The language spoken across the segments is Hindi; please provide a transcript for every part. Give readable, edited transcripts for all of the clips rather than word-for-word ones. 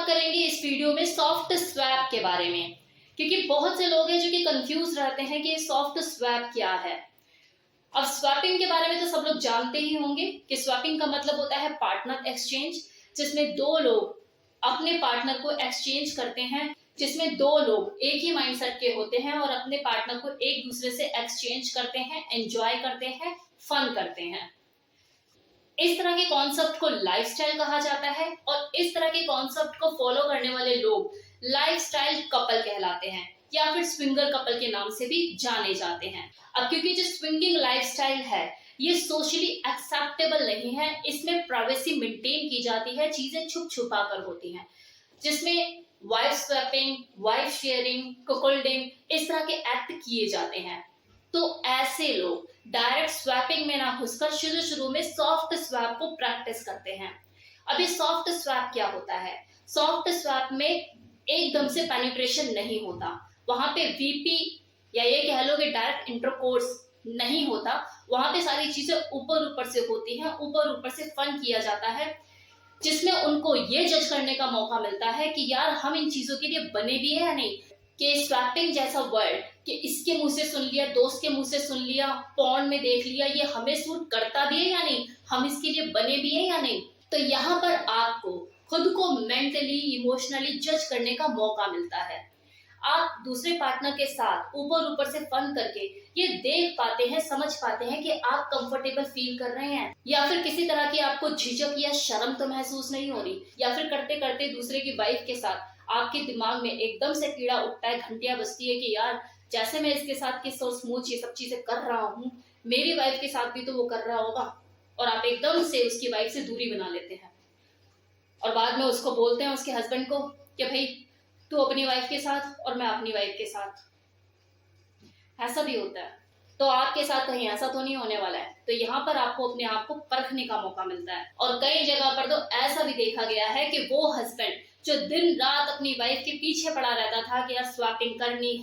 बात करेंगे इस वीडियो में सॉफ्ट स्वैप के बारे में, क्योंकि बहुत से लोग हैं जो कि कंफ्यूज रहते हैं कि सॉफ्ट स्वैप क्या है। अब स्वैपिंग के बारे में तो सब लोग जानते ही होंगे कि स्वैपिंग का मतलब होता है पार्टनर एक्सचेंज, जिसमें दो लोग अपने पार्टनर को एक्सचेंज करते हैं, जिसमें दो लोग एक ही माइंडसेट के होते हैं और अपने पार्टनर को एक दूसरे से एक्सचेंज करते हैं, एंजॉय करते हैं, फन करते हैं। इस तरह के कॉन्सेप्ट को लाइफस्टाइल कहा जाता है और इस तरह के कॉन्सेप्ट को फॉलो करने वाले लोग लाइफस्टाइल कपल कहलाते हैं या फिर स्विंगर कपल के नाम से भी जाने जाते हैं। अब क्योंकि जो स्विंगिंग लाइफस्टाइल है ये सोशली एक्सेप्टेबल नहीं है, इसमें प्राइवेसी मेंटेन की जाती है, चीजें छुप छुपा कर होती हैं, जिसमें वाइफ स्वैपिंग, वाइफ शेयरिंग, कुकल्डिंग इस तरह के एक्ट किए जाते हैं। तो ऐसे लोग डायरेक्ट स्वैपिंग में ना घुसकर शुरू में सॉफ्ट स्वैप को प्रैक्टिस करते हैं। अभी सॉफ्ट स्वैप क्या होता है? सॉफ्ट स्वैप में एकदम से पेनिट्रेशन नहीं होता, वहां पे वीपी या ये कह लो कि डायरेक्ट इंटरकोर्स नहीं होता, वहां पे सारी चीजें ऊपर ऊपर से होती हैं, ऊपर ऊपर से फन किया जाता है, जिसमें उनको ये जज करने का मौका मिलता है कि यार हम इन चीजों के लिए बने भी है या नहीं। कि स्वैपिंग जैसा वर्ड कि इसके मुंह से सुन लिया, दोस्त के मुंह से सुन लिया, पॉर्न में देख लिया, ये हमें सूट करता भी है या नहीं, हम इसके लिए बने भी है या नहीं। तो यहाँ पर आपको खुद को मेंटली इमोशनली जज करने का मौका मिलता है। आप दूसरे पार्टनर के साथ ऊपर ऊपर से फन करके ये देख पाते हैं, समझ पाते हैं कि आप कंफर्टेबल फील कर रहे हैं या फिर किसी तरह की आपको झिझक या शर्म तो महसूस नहीं हो रही, या फिर करते करते दूसरे की वाइफ के साथ आपके दिमाग में एकदम से कीड़ा उठता है, घंटियां बजती है कि यार जैसे मैं इसके साथ किस और स्मूच ये सब चीजें कर रहा हूँ, मेरी वाइफ के साथ भी तो वो कर रहा होगा, और आप एकदम से उसकी वाइफ से दूरी बना लेते हैं और बाद में उसको बोलते हैं उसके हस्बैंड को कि भाई तू अपनी वाइफ के साथ और मैं अपनी वाइफ के साथ। ऐसा भी होता है, तो आपके साथ कहीं ऐसा तो नहीं होने वाला है। तो यहाँ पर आपको अपने आप को परखने का मौका मिलता है, और कई जगह पर तो ऐसा भी देखा गया है कि वो हस्बैंड जो दिन रात अपनी वाइफ के पीछे पड़ा रहता था कि यार स्वैपिंग करनी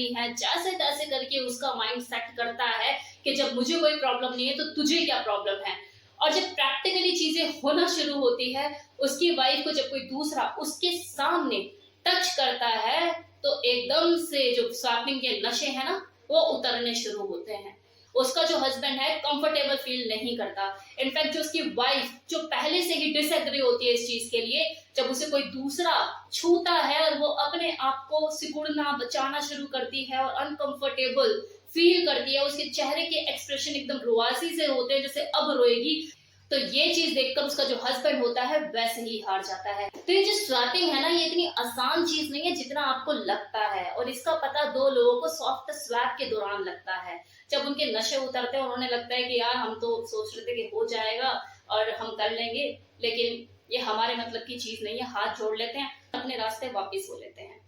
है, जैसे तैसे करके उसका माइंड सेट करता है कि जब मुझे कोई प्रॉब्लम नहीं है तो तुझे क्या प्रॉब्लम है। और जब प्रैक्टिकली चीजें होना शुरू होती है, उसकी वाइफ को जब कोई दूसरा उसके सामने टच करता है तो एकदम से जो स्वैपिंग के नशे है ना वो उतरने शुरू होते हैं। उसका जो हस्बैंड है कंफर्टेबल फील नहीं करता। इनफैक्ट जो उसकी वाइफ जो पहले से ही डिसएग्री होती है इस चीज के लिए, जब उसे कोई दूसरा छूता है और वो अपने आप को सिकुड़ना बचाना शुरू करती है और अनकंफर्टेबल फील करती है, उसके चेहरे के एक्सप्रेशन एकदम रुआसी से होते हैं जैसे अब रोएगी, तो ये चीज देखकर उसका जो हस्बैंड होता है वैसे ही हार जाता है। तो ये जो स्वैपिंग है ना ये इतनी आसान चीज नहीं है जितना आपको लगता है, और इसका पता दो लोगों को सॉफ्ट स्वैप के दौरान लगता है, जब उनके नशे उतरते हैं और उन्हें लगता है कि यार हम तो सोच रहे थे कि हो जाएगा और हम कर लेंगे, लेकिन ये हमारे मतलब की चीज नहीं है, हाथ जोड़ लेते हैं, अपने रास्ते वापिस हो लेते हैं।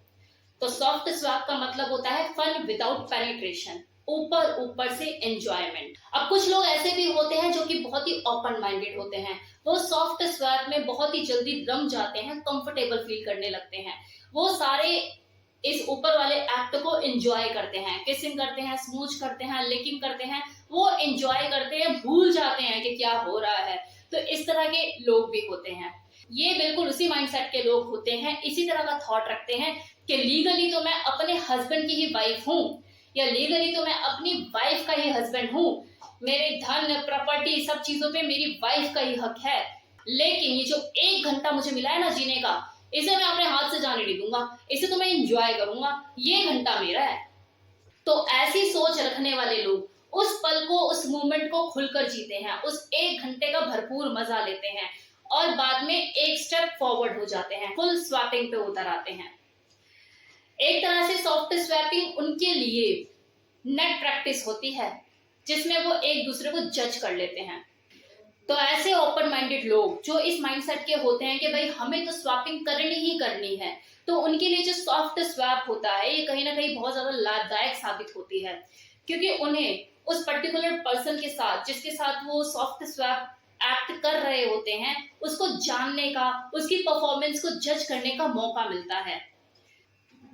तो सॉफ्ट स्वैप का मतलब होता है फन विदाउट पेनिट्रेशन, ऊपर ऊपर से एंजॉयमेंट। अब कुछ लोग ऐसे भी होते हैं जो कि बहुत ही ओपन माइंडेड होते हैं, वो सॉफ्ट स्वैप में बहुत ही जल्दी रम जाते हैं, कंफर्टेबल फील करने लगते हैं, वो सारे इस ऊपर वाले एक्ट को एंजॉय करते हैं, किसिंग करते हैं, स्मूच करते हैं, लिकिंग करते हैं, वो एंजॉय करते हैं, भूल जाते हैं कि क्या हो रहा है। तो इस तरह के लोग भी होते हैं, ये बिल्कुल उसी माइंडसेट के लोग होते हैं, इसी तरह का थॉट रखते हैं कि लीगली तो मैं अपने हस्बैंड की ही वाइफ हूँ, या लीगली तो मैं अपनी वाइफ का ही हस्बैंड हूँ, मेरे धन प्रॉपर्टी सब चीजों पे मेरी वाइफ का ही हक है, लेकिन ये जो 1 घंटा मुझे मिला है ना जीने का, इसे मैं अपने हाथ से जाने नहीं दूंगा, इसे तो मैं एंजॉय करूंगा, ये घंटा मेरा है। तो ऐसी सोच रखने वाले लोग उस पल को, उस मोमेंट को खुलकर जीते हैं, उस 1 घंटे का भरपूर मजा लेते हैं और बाद में एक स्टेप फॉरवर्ड हो जाते हैं, फुल स्वैपिंग पे उतर आते हैं। एक तरह से सॉफ्ट स्वैपिंग उनके लिए नेट प्रैक्टिस होती है, जिसमें वो एक दूसरे को जज कर लेते हैं। तो ऐसे ओपन माइंडेड लोग जो इस माइंडसेट के होते हैं कि भाई हमें तो स्वैपिंग करनी ही करनी है, तो उनके लिए जो सॉफ्ट स्वैप होता है ये कहीं ना कहीं बहुत ज्यादा लाभदायक साबित होती है, क्योंकि उन्हें उस पर्टिकुलर पर्सन के साथ जिसके साथ वो सॉफ्ट स्वैप एक्ट कर रहे होते हैं उसको जानने का, उसकी परफॉर्मेंस को जज करने का मौका मिलता है।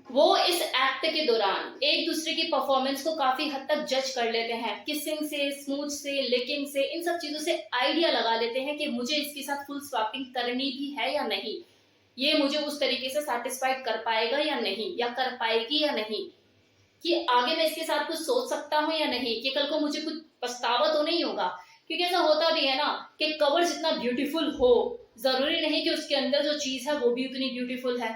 वो इस एक्ट के दौरान एक दूसरे की परफॉर्मेंस को काफी हद तक जज कर लेते हैं, किसिंग से, स्मूच से, लिकिंग से, इन सब चीजों से आइडिया लगा लेते हैं कि मुझे इसके साथ फुल स्वैपिंग करनी भी है या नहीं। ये मुझे उस तरीके से सेटिस्फाइड कर पाएगा या नहीं, या कर पाएगी या नहीं, कि आगे मैं इसके साथ कुछ सोच सकता हूँ या नहीं, कि कल को मुझे कुछ पछतावा तो नहीं होगा। क्योंकि ऐसा होता भी है ना कि कवर जितना ब्यूटीफुल हो, जरूरी नहीं कि उसके अंदर जो चीज है वो भी उतनी ब्यूटीफुल है।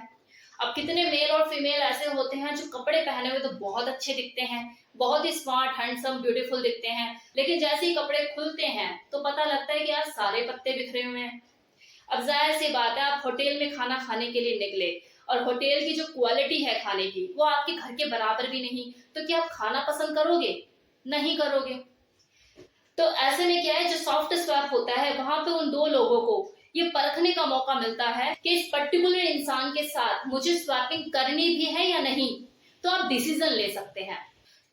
अब कितने मेल और फीमेल ऐसे होते हैं जो कपड़े पहने हुए तो बहुत अच्छे दिखते हैं, बहुत ही स्मार्ट, हैंडसम, ब्यूटीफुल दिखते हैं, लेकिन जैसे ही कपड़े खुलते हैं तो पता लगता है कि यार सारे पत्ते बिखरे हुए हैं। अब जाहिर सी बात है, आप होटल में खाना खाने के लिए निकले और होटल की जो क्वालिटी है खाने की वो आपके घर के बराबर भी नहीं, तो क्या आप खाना पसंद करोगे? नहीं करोगे। तो ऐसे में क्या है, जो सॉफ्ट स्वैप होता है वहां पे उन दो लोगों को ये परखने का मौका मिलता है कि इस पर्टिकुलर इंसान के साथ मुझे स्वैपिंग करनी भी है या नहीं, तो आप डिसीजन ले सकते हैं।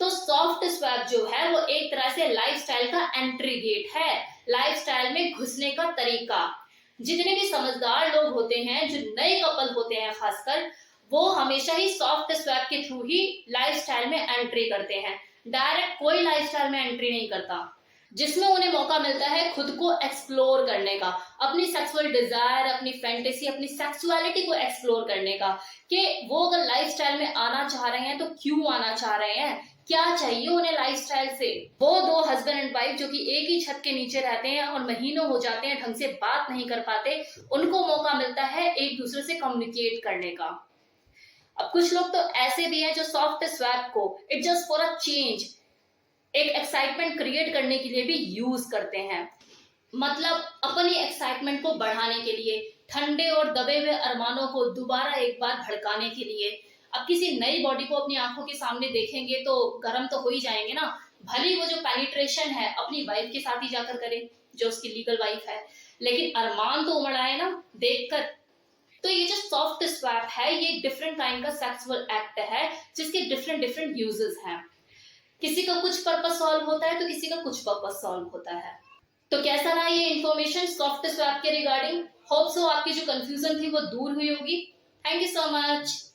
तो सॉफ्ट स्वैप जो है वो एक तरह से लाइफस्टाइल का एंट्री गेट है, लाइफस्टाइल में घुसने का तरीका। जितने भी समझदार लोग होते हैं, जो नए कपल होते हैं खासकर, वो हमेशा ही सॉफ्ट स्वैप के थ्रू ही लाइफस्टाइल में एंट्री करते हैं। डायरेक्ट कोई लाइफस्टाइल में एंट्री नहीं करता, जिसमें उन्हें मौका मिलता है खुद को एक्सप्लोर करने का, अपनी सेक्सुअल डिजायर, अपनी फैंटेसी, अपनी सेक्सुअलिटी को एक्सप्लोर करने का, कि वो अगर लाइफस्टाइल में आना चाह रहे हैं तो क्यों आना चाह रहे हैं, क्या चाहिए उन्हें लाइफस्टाइल से। वो दो हस्बैंड एंड वाइफ जो कि एक ही छत के नीचे रहते हैं और महीनों हो जाते हैं ढंग से बात नहीं कर पाते, उनको मौका मिलता है एक दूसरे से कम्युनिकेट करने का। अब कुछ लोग तो ऐसे भी हैं जो सॉफ्ट स्वैप को it just for a change, एक एक्साइटमेंट क्रिएट करने के लिए भी यूज करते हैं। मतलब अपनी एक्साइटमेंट को बढ़ाने के लिए, ठंडे और दबे हुए अरमानों को दोबारा एक बार भड़काने के लिए। अब किसी नई बॉडी को अपनी आंखों के सामने देखेंगे तो गर्म तो हो ही जाएंगे ना, भले वो जो पेनिट्रेशन है अपनी वाइफ के साथ ही जाकर करे जो उसकी लीगल वाइफ है, लेकिन अरमान तो उमड़ आए ना देखकर। तो ये जो सॉफ्ट स्वैप है ये डिफरेंट काइंड का सेक्सुअल एक्ट है, जिसके डिफरेंट डिफरेंट यूजेस हैं। किसी का कुछ पर्पस सॉल्व होता है तो किसी का कुछ पर्पस सॉल्व होता है। तो कैसा रहा ये इन्फॉर्मेशन सॉफ्ट स्वैप के रिगार्डिंग? होप सो आपकी जो कंफ्यूजन थी वो दूर हुई होगी। Thank you so much.